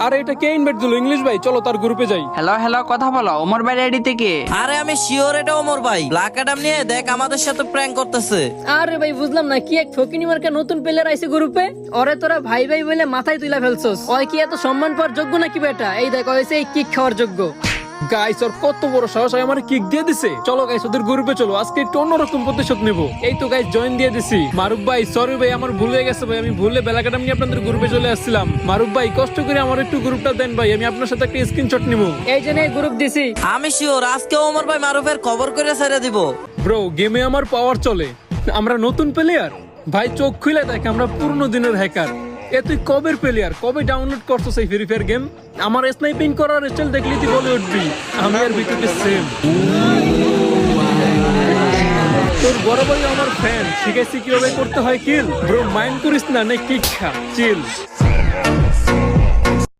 আরে এটা কে ইনভাইট দিল? ইংলিশ ভাই, চলো তার গ্রুপে যাই। হ্যালো হ্যালো, কথা বলো। ওমর ভাই আইডি থেকে। আরে আমি শিওর এটা ওমর ভাই। ব্ল্যাক অ্যাডাম নিয়ে দেখ আমাদের সাথে প্র্যাঙ্ক করতেছে। আরে ভাই বুঝলাম না, কি এক ফকিনি মার্কা নতুন প্লেয়ার আইছে গ্রুপে। ওরে তোরা ভাই ভাই বলে মাথায় তুইলা ফেলছস। ওই কি এত সম্মান পাওয়ার যোগ্য নাকি বেটা? এই দেখ হইছে এই কিক খাওয়ার যোগ্য। গাইস ওর কত বড় সাহস, আমার কিক দিয়ে দিছে। চলো গাইস ওদের গ্রুপে চলো, আজকে একটু অন্যরকম প্রতিশোধ নেব। এই তো গাইস জয়েন দিয়ে দিছি। মারুফ ভাই সরি ভাই, আমার ভুল হয়ে গেছে ভাই, আমি ভুলে বেলাকাটা নিয়ে আপনাদের গ্রুপে চলে আসছিলাম। মারুফ ভাই কষ্ট করে আমার একটু গ্রুপটা দেন ভাই, আমি আপনার সাথে একটা স্ক্রিনশট নিব। এই জন্য গ্রুপ দিছি। আমি শিওর আজকে ওমর ভাই মারুফের কভার করে ছেড়ে দিব। ব্রো গেমে আমার পাওয়ার চলে, আমরা নতুন প্লেয়ার ভাই, চোখ খুলে দেখ আমরা পুরনো দিনের হ্যাকার। এ তুই কবের প্লেয়ার, কবে ডাউনলোড করছো সেই ফ্রি ফায়ার গেম? আমার স্নাইপিং করার স্টাইল দেখলি তুই বলে উঠবি আমি আর ভিতরে সেম। তোর বড় ভাই আমার ফ্যান, শিখেছি কিভাবে করতে হয় কিল। ব্রো মাইন্ড করিস না, নে কিক খা, চিল।